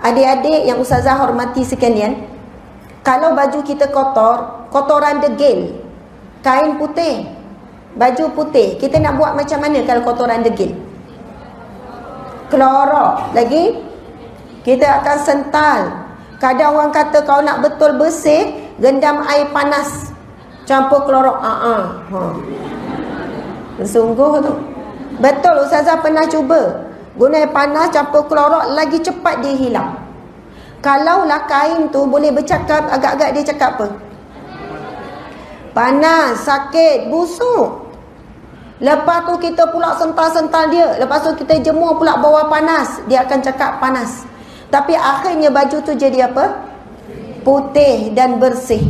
Adik-adik yang Ustazah hormati sekalian, kalau baju kita kotor, kotoran degil, kain putih, baju putih, kita nak buat macam mana kalau kotoran degil? Klorok lagi, kita akan sental. Kadang orang kata kau nak betul bersih, rendam air panas, campur klorok. Sungguh tu. Betul, Ustazah pernah cuba. Guna air panas campur klorok, lagi cepat dia hilang. Kalaulah kain tu boleh bercakap, agak-agak dia cakap apa? Panas, sakit, busuk. Lepas tu kita pula sental-sental dia. Lepas tu kita jemur pula bawah panas, dia akan cakap panas. Tapi akhirnya baju tu jadi apa? Putih dan bersih.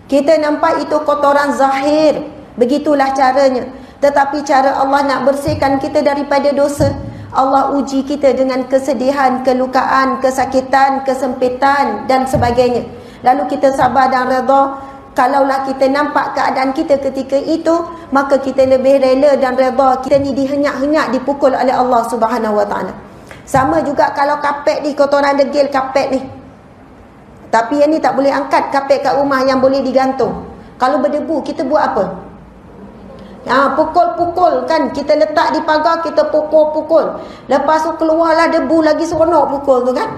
Kita nampak itu kotoran zahir. Begitulah caranya. Tetapi cara Allah nak bersihkan kita daripada dosa, Allah uji kita dengan kesedihan, kelukaan, kesakitan, kesempitan dan sebagainya. Lalu kita sabar dan redha. Kalaulah kita nampak keadaan kita ketika itu, maka kita lebih rela dan redha. Kita ni dihenyak-henyak, dipukul oleh Allah Subhanahu Wa Taala. Sama juga kalau kapet ni, kotoran degil kapet ni. Tapi yang ni tak boleh angkat kapet kat rumah yang boleh digantung. Kalau berdebu, kita buat apa? Pukul-pukul kan, kita letak di pagar, kita pukul-pukul. Lepas tu keluarlah debu, lagi seronok pukul tu kan.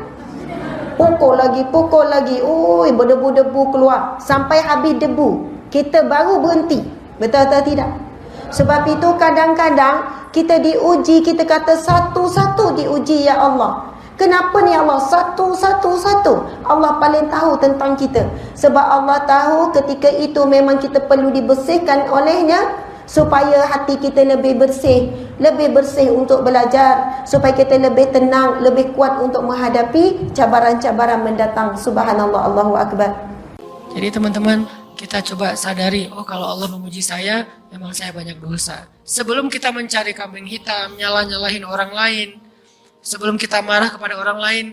Pukul lagi. Ui, berdebu-debu keluar sampai habis debu, kita baru berhenti. Betul atau tidak? Sebab itu kadang-kadang kita diuji, kita kata satu-satu diuji, ya Allah. Kenapa ni Allah? Satu-satu. Allah paling tahu tentang kita. Sebab Allah tahu ketika itu memang kita perlu dibersihkan olehnya, supaya hati kita lebih bersih untuk belajar, supaya kita lebih tenang, lebih kuat untuk menghadapi cabaran-cabaran mendatang. Subhanallah, Allahu Akbar. Jadi teman-teman, kita coba sadari, oh kalau Allah memuji saya, memang saya banyak dosa. Sebelum kita mencari kambing hitam, nyalahin orang lain, sebelum kita marah kepada orang lain,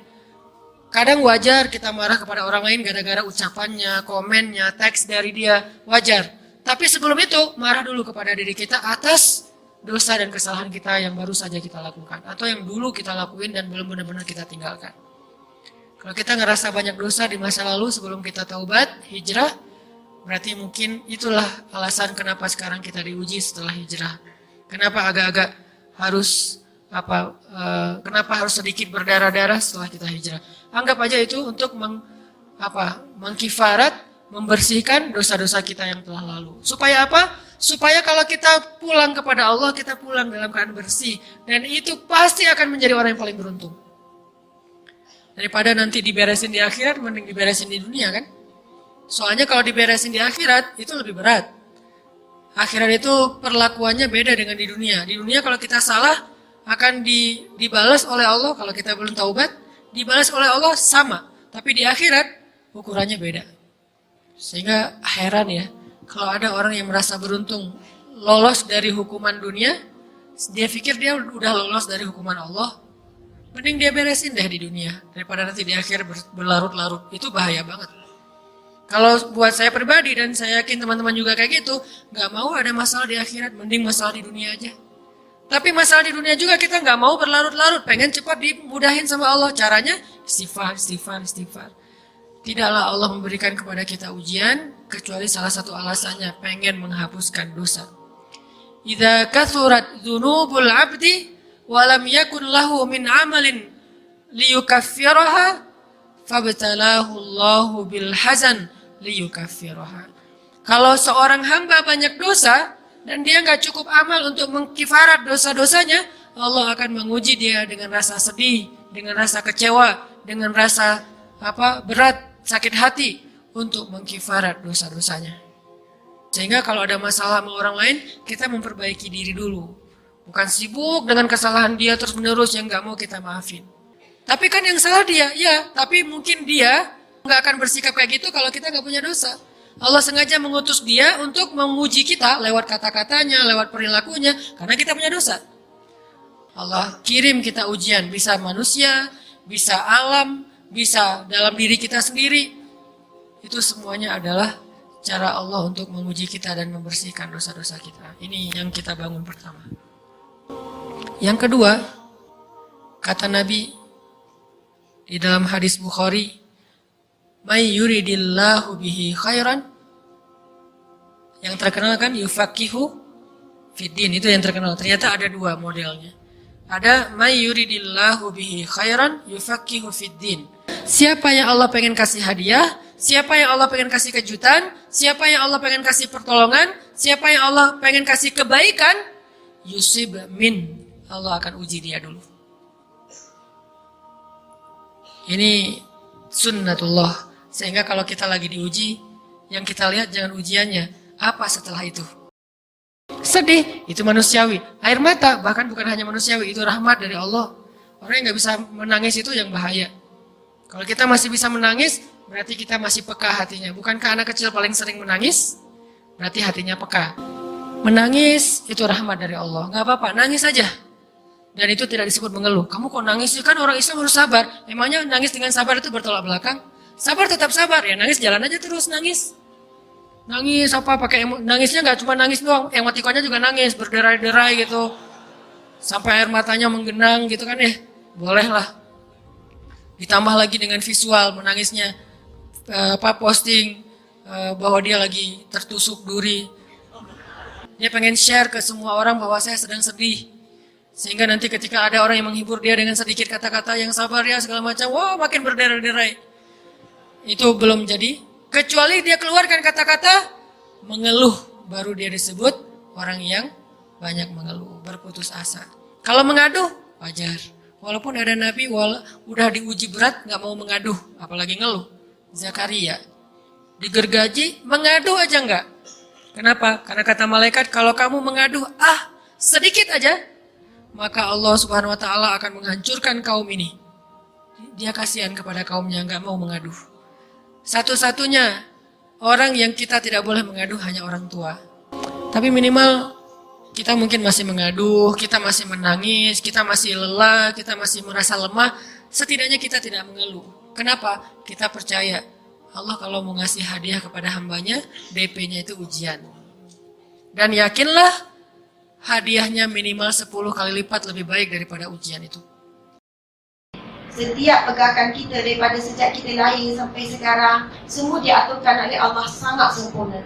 kadang wajar kita marah kepada orang lain gara-gara ucapannya, komennya, teks dari dia, wajar. Tapi sebelum itu, marah dulu kepada diri kita atas dosa dan kesalahan kita yang baru saja kita lakukan. Atau yang dulu kita lakuin dan belum benar-benar kita tinggalkan. Kalau kita ngerasa banyak dosa di masa lalu sebelum kita taubat, hijrah, berarti mungkin itulah alasan kenapa sekarang kita diuji setelah hijrah. Kenapa agak-agak harus, kenapa harus sedikit berdarah-darah setelah kita hijrah. Anggap aja itu untuk mengkifarat, membersihkan dosa-dosa kita yang telah lalu. Supaya apa? Supaya kalau kita pulang kepada Allah, kita pulang dalam keadaan bersih. Dan itu pasti akan menjadi orang yang paling beruntung. Daripada nanti diberesin di akhirat, mending diberesin di dunia kan? Soalnya kalau diberesin di akhirat, itu lebih berat. Akhirat itu perlakuannya beda dengan di dunia. Di dunia kalau kita salah, akan dibalas oleh Allah. Kalau kita belum taubat, dibalas oleh Allah sama. Tapi di akhirat, ukurannya beda. Sehingga heran ya, kalau ada orang yang merasa beruntung lolos dari hukuman dunia, dia pikir dia udah lolos dari hukuman Allah, mending dia beresin deh di dunia daripada nanti di akhir berlarut-larut. Itu bahaya banget. Kalau buat saya pribadi dan saya yakin teman-teman juga kayak gitu, gak mau ada masalah di akhirat, mending masalah di dunia aja. Tapi masalah di dunia juga kita gak mau berlarut-larut, pengen cepat dimudahin sama Allah. Caranya istighfar. Tidaklah Allah memberikan kepada kita ujian kecuali salah satu alasannya pengen menghapuskan dosa. Idza kathurat dzunubul 'abdi wa lam yakun lahu min 'amalin liyukaffiraha fabtalahu Allahu bil hazan liyukaffiraha. Kalau seorang hamba banyak dosa dan dia enggak cukup amal untuk mengkifarat dosa-dosanya, Allah akan menguji dia dengan rasa sedih, dengan rasa kecewa, dengan rasa berat, sakit hati untuk mengkifarat dosa-dosanya. Sehingga kalau ada masalah sama orang lain, kita memperbaiki diri dulu. Bukan sibuk dengan kesalahan dia terus-menerus yang gak mau kita maafin. Tapi kan yang salah dia, ya. Tapi mungkin dia gak akan bersikap kayak gitu kalau kita gak punya dosa. Allah sengaja mengutus dia untuk menguji kita lewat kata-katanya, lewat perilakunya, karena kita punya dosa. Allah kirim kita ujian, bisa manusia, bisa alam, bisa dalam diri kita sendiri. Itu semuanya adalah cara Allah untuk menguji kita dan membersihkan dosa-dosa kita. Ini yang kita bangun pertama. Yang kedua, kata Nabi, Di dalam hadis Bukhari, "May yuridillahu bihi khairan." Yang terkenal kan yufaqihu fiddin, itu yang terkenal. Ternyata ada dua modelnya. Ada may yuridillahu bihi khairan yufaqihu fiddin. Siapa yang Allah pengen kasih hadiah, siapa yang Allah pengen kasih kejutan, siapa yang Allah pengen kasih pertolongan, siapa yang Allah pengen kasih kebaikan, yusib min, Allah akan uji dia dulu. Ini sunnatullah. Sehingga kalau kita lagi diuji, yang kita lihat jangan ujiannya, apa setelah itu. Sedih, itu manusiawi. Air mata, bahkan bukan hanya manusiawi, itu rahmat dari Allah. Orang yang gak bisa menangis itu yang bahaya. Kalau kita masih bisa menangis, berarti kita masih peka hatinya. Bukankah anak kecil paling sering menangis? Berarti hatinya peka. Menangis itu rahmat dari Allah. Gak apa-apa, nangis aja. Dan itu tidak disebut mengeluh. Kamu kok nangis? Kan orang Islam harus sabar. Emangnya nangis dengan sabar itu bertolak belakang? Sabar tetap sabar. Ya nangis jalan aja terus nangis. Nangis apa pakai nangisnya nggak cuma nangis doang, emotikonnya juga nangis, berderai-derai gitu. Sampai air matanya menggenang gitu kan boleh lah. Ditambah lagi dengan visual menangisnya posting bahwa dia lagi tertusuk duri. Dia pengen share ke semua orang bahwa saya sedang sedih. Sehingga nanti ketika ada orang yang menghibur dia dengan sedikit kata-kata yang sabar ya segala macam, wah makin berderai-derai. Itu belum jadi. Kecuali dia keluarkan kata-kata mengeluh, baru dia disebut orang yang banyak mengeluh, berputus asa. Kalau mengaduh, wajar. Walaupun ada nabi udah diuji berat gak mau mengaduh, apalagi ngeluh. Zakaria digergaji, mengaduh aja enggak. Kenapa? Karena kata malaikat, kalau kamu mengaduh sedikit aja, maka Allah Subhanahu wa taala akan menghancurkan kaum ini. Dia kasihan kepada kaumnya enggak mau mengaduh. Satu-satunya orang yang kita tidak boleh mengaduh hanya orang tua. Tapi minimal kita mungkin masih mengaduh, kita masih menangis, kita masih lelah, kita masih merasa lemah. Setidaknya kita tidak mengeluh. Kenapa? Kita percaya Allah kalau mau ngasih hadiah kepada hambanya, DP-nya itu ujian. Dan yakinlah hadiahnya minimal 10 kali lipat lebih baik daripada ujian itu. Setiap pergerakan kita daripada sejak kita lahir sampai sekarang, semua diaturkan oleh Allah sangat sempurna.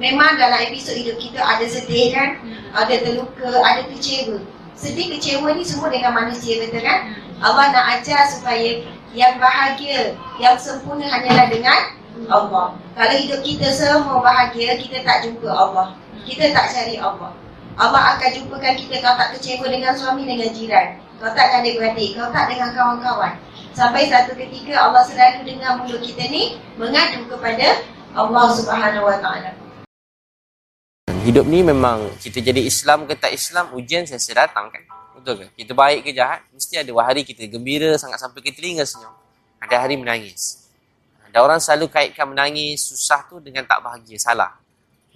Memang dalam episod hidup kita ada sedih kan, ada terluka, ada kecewa. Sedih, kecewa ni semua dengan manusia, betul kan? Allah nak ajar supaya yang bahagia, yang sempurna hanyalah dengan Allah. Kalau hidup kita semua bahagia, kita tak jumpa Allah. Kita tak cari Allah. Allah akan jumpakan kita. Kau tak kecewa dengan suami, dengan jiran. Kau tak dengan adik-beradik, kau tak dengan kawan-kawan. Sampai satu ketika Allah selalu dengar mulut kita ni mengadu kepada Allah Subhanahu wa taala. Hidup ni memang kita jadi Islam ke tak Islam, ujian saya datang kan. Betul ke? Kita baik ke jahat, mesti ada hari kita gembira sangat sampai ke telinga senyum. Ada hari menangis. Ada orang selalu kaitkan menangis susah tu dengan tak bahagia. Salah.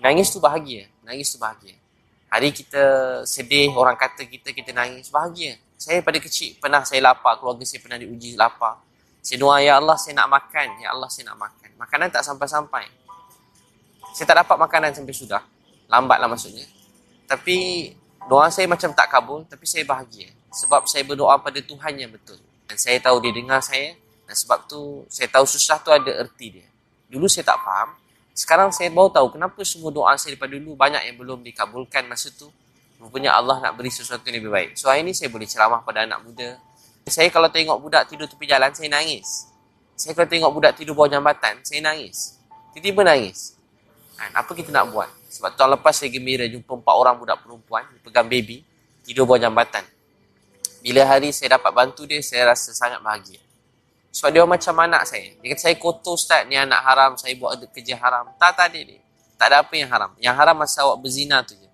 Menangis tu bahagia. Menangis tu bahagia. Hari kita sedih, orang kata kita nangis, bahagia. Saya pada kecil pernah saya lapar, keluarga saya pernah diuji lapar. Saya doa, ya Allah saya nak makan, ya Allah saya nak makan. Makanan tak sampai-sampai. Saya tak dapat makanan sampai sudah. Lambatlah maksudnya. Tapi doa saya macam tak kabul, tapi saya bahagia. Sebab saya berdoa pada Tuhan yang betul. Dan saya tahu dia dengar saya. Dan sebab tu saya tahu susah tu ada erti dia. Dulu saya tak faham. Sekarang saya baru tahu kenapa semua doa saya daripada dulu banyak yang belum dikabulkan masa tu. Rupanya Allah nak beri sesuatu yang lebih baik. So hari ni saya boleh ceramah pada anak muda. Saya kalau tengok budak tidur tepi jalan, saya nangis. Saya kalau tengok budak tidur bawah jambatan, saya nangis. Tiba-tiba nangis. Apa kita nak buat? Sebab tahun lepas saya gembira jumpa 4 orang budak perempuan, pegang baby, tidur bawah jambatan. Bila hari saya dapat bantu dia, saya rasa sangat bahagia. Sebab dia macam anak saya. Dia kata, saya kotor Ustaz, ni anak haram, saya buat kerja haram. Tak ada dia. Tak ada apa yang haram. Yang haram masa awak berzina tu je.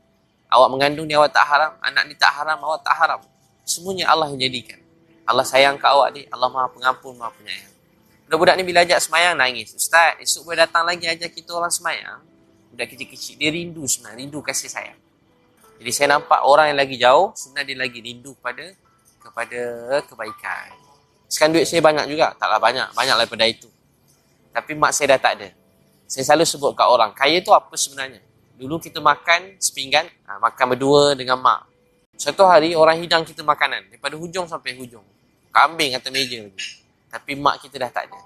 Awak mengandung ni awak tak haram, anak ni tak haram, awak tak haram. Semuanya Allah yang jadikan. Allah sayang kat awak ni, Allah Maha Pengampun, Maha Penyayang. Budak-budak ni bila ajak semayang nangis. Ustaz, esok boleh datang lagi ajak kita orang semayang. Budak kecil-kecil, dia rindu sebenarnya, rindu kasih sayang. Jadi saya nampak orang yang lagi jauh, sebenarnya dia lagi rindu kepada kebaikan. Sekarang duit saya banyak juga, taklah banyak daripada itu. Tapi mak saya dah tak ada. Saya selalu sebut kat orang, kaya tu apa sebenarnya? Dulu kita makan sepinggan, makan berdua dengan mak. Satu hari orang hidang kita makanan, daripada hujung sampai hujung. Kambing atas meja lagi. Tapi mak kita dah tak ada.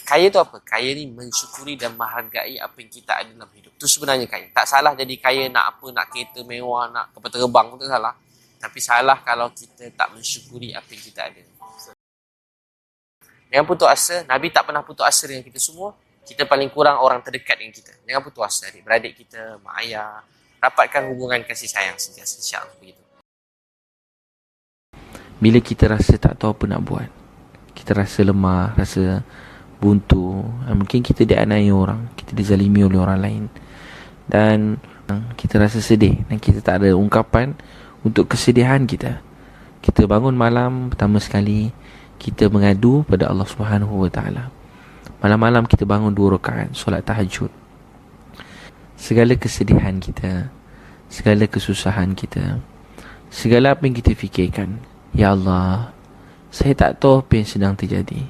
Kaya tu apa? Kaya ni mensyukuri dan menghargai apa yang kita ada dalam hidup. Tu sebenarnya kaya. Tak salah jadi kaya nak apa, nak kereta mewah, nak kapal terbang, tu tak salah. Tapi salah kalau kita tak mensyukuri apa yang kita ada. Jangan putus asa. Nabi tak pernah putus asa dengan kita semua. Kita paling kurang orang terdekat dengan kita. Jangan putus asa. Adik-beradik kita, mak ayah. Rapatkan hubungan kasih sayang sentiasa. InsyaAllah begitu. Bila kita rasa tak tahu apa nak buat, kita rasa lemah, rasa buntu, mungkin kita dianiaya orang, kita dizalimi oleh orang lain, dan kita rasa sedih dan kita tak ada ungkapan untuk kesedihan kita. Kita bangun malam, pertama sekali kita mengadu pada Allah Subhanahu Wa Taala. Malam-malam kita bangun 2 rakaat solat tahajud. Segala kesedihan kita, segala kesusahan kita, segala apa yang kita fikirkan, ya Allah, saya tak tahu apa yang sedang terjadi,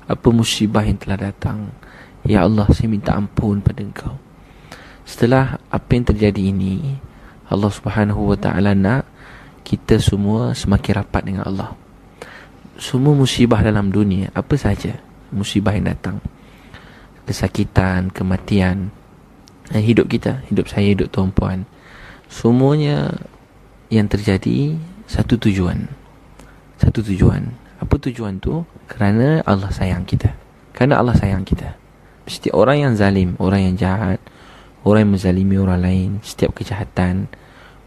apa musibah yang telah datang. Ya Allah, saya minta ampun pada Engkau. Setelah apa yang terjadi ini, Allah Subhanahu Wa Taala nak kita semua semakin rapat dengan Allah. Semua musibah dalam dunia, apa saja musibah yang datang, kesakitan, kematian, hidup kita, hidup saya, hidup tuan puan, semuanya yang terjadi satu tujuan. Apa tujuan tu? Kerana Allah sayang kita. Kerana Allah sayang kita. Setiap orang yang zalim, orang yang jahat, orang yang menzalimi orang lain, setiap kejahatan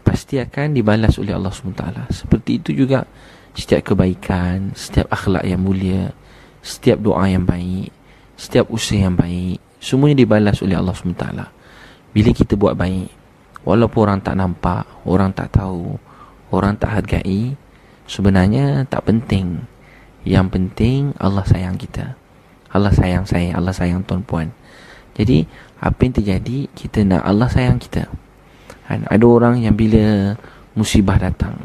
pasti akan dibalas oleh Allah SWT. Seperti itu juga setiap kebaikan, setiap akhlak yang mulia, setiap doa yang baik, setiap usaha yang baik, semuanya dibalas oleh Allah SWT. Bila kita buat baik, walaupun orang tak nampak, orang tak tahu, orang tak hargai, sebenarnya tak penting. Yang penting Allah sayang kita. Allah sayang saya, Allah sayang tuan puan. Jadi apa yang terjadi, kita nak Allah sayang kita. Ada orang yang bila musibah datang,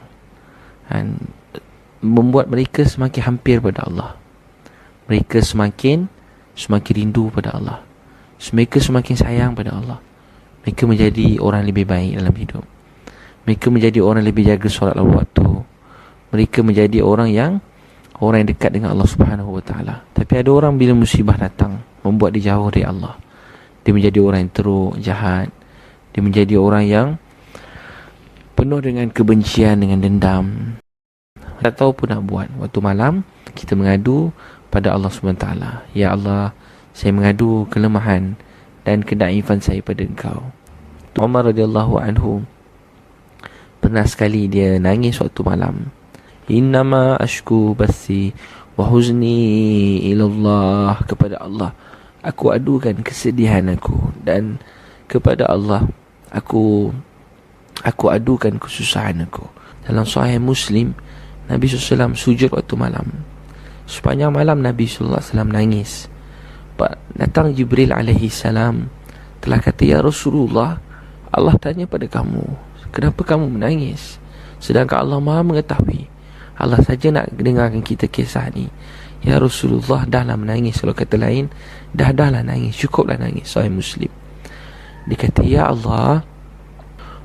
membuat mereka semakin hampir pada Allah. Mereka semakin rindu pada Allah. Mereka semakin sayang pada Allah. Mereka menjadi orang lebih baik dalam hidup. Mereka menjadi orang lebih jaga solat lalu waktu. Mereka menjadi orang yang dekat dengan Allah Subhanahu Wa Taala. Tapi ada orang bila musibah datang, membuat dia jauh dari Allah. Dia menjadi orang yang teruk, jahat. Dia menjadi orang yang penuh dengan kebencian, dengan dendam. Tak tahu pun nak buat. Waktu malam kita mengadu pada Allah Subhanahu Wa Taala. Ya Allah, saya mengadu kelemahan dan kedaifan saya pada Engkau. Umar radhiyallahu anhu pernah sekali dia nangis waktu malam. Innama ashku bathi wa huzni ilallah, kepada Allah aku adukan kesedihan aku, dan kepada Allah aku adukan kesusahan aku. Dalam Sahih Muslim, Nabi SAW sujud waktu malam. Sepanjang malam Nabi SAW nangis. Datang Jibril alaihi salam, telah kata, ya Rasulullah, Allah tanya pada kamu, kenapa kamu menangis? Sedangkan Allah Maha mengetahui. Allah saja nak dengarkan kita kisah ni. Ya Rasulullah, dahlah menangis. Kalau kata lain, dahlah nangis, cukuplah nangis. Sahih Muslim. Dia kata, ya Allah,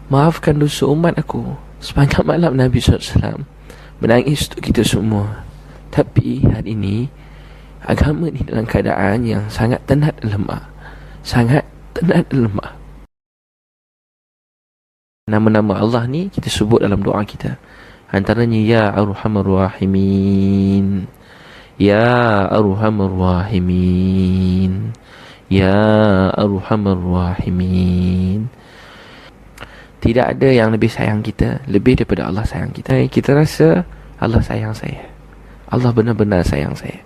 maafkan dosa umat aku. Sepanjang malam Nabi SAW menangis untuk kita semua. Tapi hari ini agama ni dalam keadaan yang sangat tenat dan lemah. Sangat tenat dan lemah. Nama-nama Allah ni kita sebut dalam doa kita. Antaranya ya Arhamar Rahimin, ya Arhamar Rahimin, ya Arhamar Rahimin. Tidak ada yang lebih sayang kita, lebih daripada Allah sayang kita. Kita rasa Allah sayang saya, Allah benar-benar sayang saya.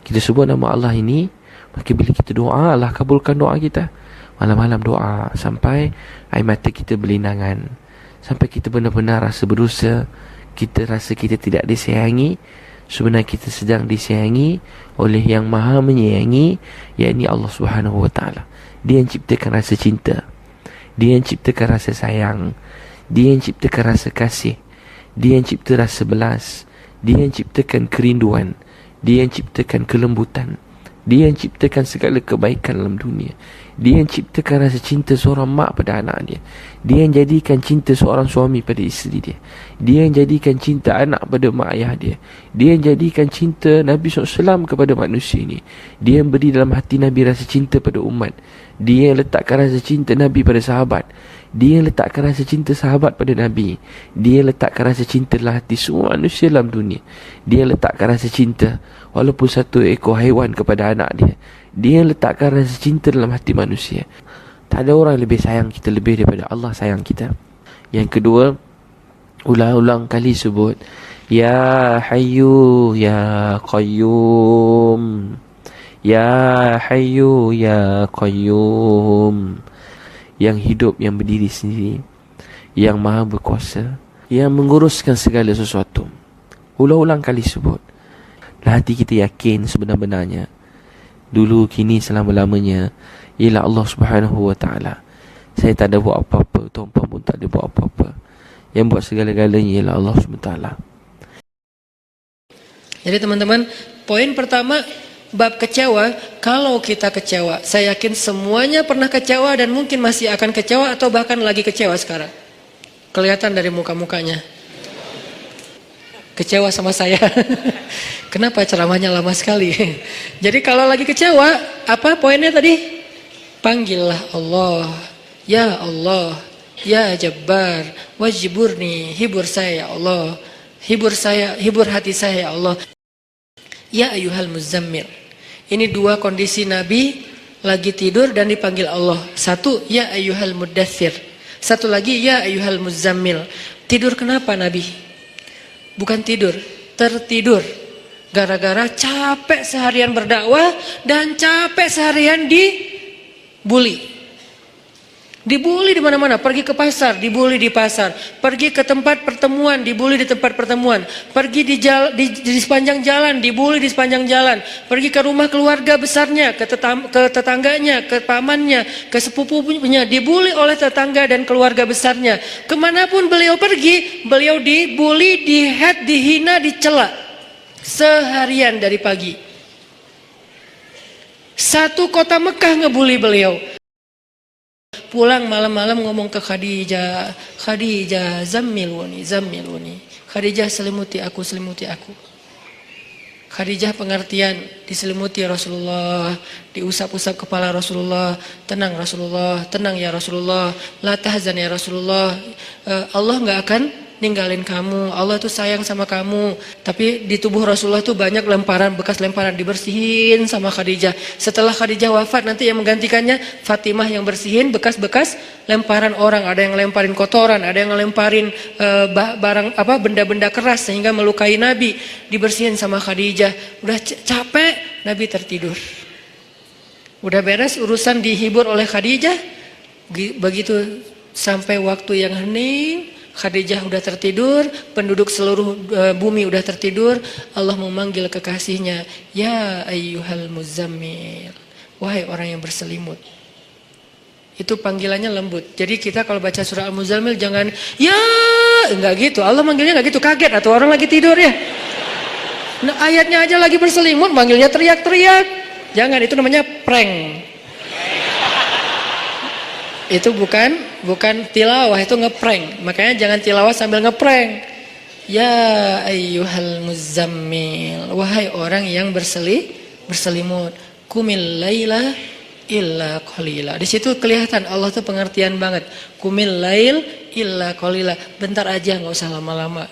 Kita sebut nama Allah ini, maka bila kita doa, Allah kabulkan doa kita. Malam-malam doa sampai air mata kita berlinangan, sampai kita benar-benar rasa berdosa. Kita rasa kita tidak disayangi. Sebenarnya kita sedang disayangi oleh yang Maha menyayangi, yakni Allah Subhanahu Wa Taala. Dia yang ciptakan rasa cinta, Dia yang ciptakan rasa sayang, Dia yang ciptakan rasa kasih, Dia yang cipta rasa belas, Dia yang ciptakan kerinduan, Dia yang ciptakan kelembutan, Dia yang ciptakan segala kebaikan dalam dunia. Dia yang ciptakan rasa cinta seorang mak pada anak dia. Dia yang jadikan cinta seorang suami pada isteri dia. Dia yang jadikan cinta anak pada mak ayah dia. Dia yang jadikan cinta Nabi SAW kepada manusia ini. Dia yang beri dalam hati Nabi rasa cinta pada umat. Dia yang letakkan rasa cinta Nabi pada sahabat. Dia yang letakkan rasa cinta sahabat pada Nabi. Dia yang letakkan rasa cinta dalam hati semua manusia dalam dunia. Dia yang letakkan rasa cinta walaupun satu ekor haiwan kepada anak dia. Dia yang letakkan rasa cinta dalam hati manusia. Tak ada orang lebih sayang kita lebih daripada Allah sayang kita. Yang kedua, ulang-ulang kali sebut Ya Hayyu Ya Qayyum, Ya Hayyu Ya Qayyum. Yang hidup, yang berdiri sendiri, yang maha berkuasa, yang menguruskan segala sesuatu. Ulang-ulang kali sebut. Hati kita yakin sebenar-benarnya, dulu, kini, selama-lamanya ialah Allah Subhanahu Wa Taala. Saya tak ada buat apa-apa, tuan-puan pun tak ada buat apa-apa. Yang buat segala-galanya ialah Allah Subhanahu Wa Taala. Jadi teman-teman, poin pertama bab kecewa. Kalau kita kecewa, saya yakin semuanya pernah kecewa dan mungkin masih akan kecewa atau bahkan lagi kecewa sekarang. Kelihatan dari muka-mukanya. Kecewa sama saya. Kenapa ceramahnya lama sekali? Jadi kalau lagi kecewa, apa poinnya tadi? Panggillah Allah. Ya Allah, Ya Jabbar, wajiburni, hibur saya ya Allah. Hibur saya, hibur hati saya ya Allah. Ya ayyuhal muzammil. Ini dua kondisi Nabi lagi tidur dan dipanggil Allah. Satu, ya ayyuhal muddathir. Satu lagi, ya ayyuhal muzammil. Tidur kenapa Nabi? Bukan tidur, tertidur. Gara-gara capek seharian berdakwah dan capek seharian dibully. Dibully di mana-mana, pergi ke pasar, dibully di pasar, pergi ke tempat pertemuan, dibully di tempat pertemuan, pergi di sepanjang jalan, dibully di sepanjang jalan, pergi ke rumah keluarga besarnya, ke tetangganya, ke pamannya, ke sepupunya, dibully oleh tetangga dan keluarga besarnya. Kemanapun beliau pergi, beliau dibully, dihina, dicela seharian dari pagi. Satu kota Mekah ngebully beliau. Pulang malam-malam ngomong ke Khadijah, Khadijah zammiluni, zammiluni. Khadijah selimuti aku, selimuti aku. Khadijah pengertian, diselimuti Rasulullah, diusap-usap kepala Rasulullah. Tenang Rasulullah, tenang ya Rasulullah, la tahzan ya Rasulullah. Allah nggak akan ninggalin kamu, Allah tuh sayang sama kamu. Tapi di tubuh Rasulullah tuh banyak lemparan, bekas lemparan, dibersihin sama Khadijah. Setelah Khadijah wafat, nanti yang menggantikannya Fatimah yang bersihin bekas-bekas lemparan orang. Ada yang lemparin kotoran, ada yang lemparin barang apa, benda-benda keras sehingga melukai Nabi, dibersihin sama Khadijah. Udah capek, Nabi tertidur. Udah beres urusan, dihibur oleh Khadijah. Begitu sampai waktu yang hening, Khadijah udah tertidur, penduduk seluruh bumi udah tertidur. Allah memanggil kekasihnya, ya ayyuhal muzammil, wahai orang yang berselimut. Itu panggilannya lembut. Jadi kita kalau baca surah Al-Muzammil jangan ya, enggak gitu. Allah manggilnya enggak gitu, kaget atau orang lagi tidur ya. Nah, ayatnya aja lagi berselimut, manggilnya teriak-teriak. Jangan, itu namanya prank. Itu bukan tilawah, itu ngeprank. Makanya jangan tilawah sambil ngeprank. Ya ayyuhal muzammil, wahai orang yang berselimut, kumil laila illa qalila. Di situ kelihatan Allah tuh pengertian banget. Kumil lail illa qalila. Bentar aja, nggak usah lama-lama.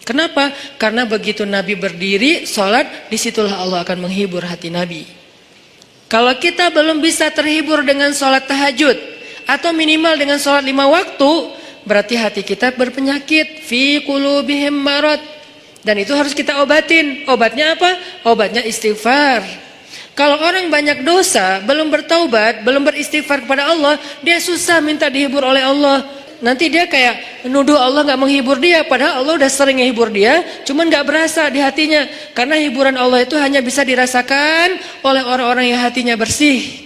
Kenapa? Karena begitu Nabi berdiri sholat, disitulah Allah akan menghibur hati Nabi. Kalau kita belum bisa terhibur dengan sholat tahajud, atau minimal dengan sholat 5 waktu, berarti hati kita berpenyakit, fi qulubihim marad, dan itu harus kita obatin. Obatnya apa? Obatnya istighfar. Kalau orang banyak dosa, belum bertaubat, belum beristighfar kepada Allah, dia susah minta dihibur oleh Allah. Nanti dia kayak nuduh Allah gak menghibur dia, padahal Allah udah sering menghibur dia, cuman gak berasa di hatinya. Karena hiburan Allah itu hanya bisa dirasakan oleh orang-orang yang hatinya bersih.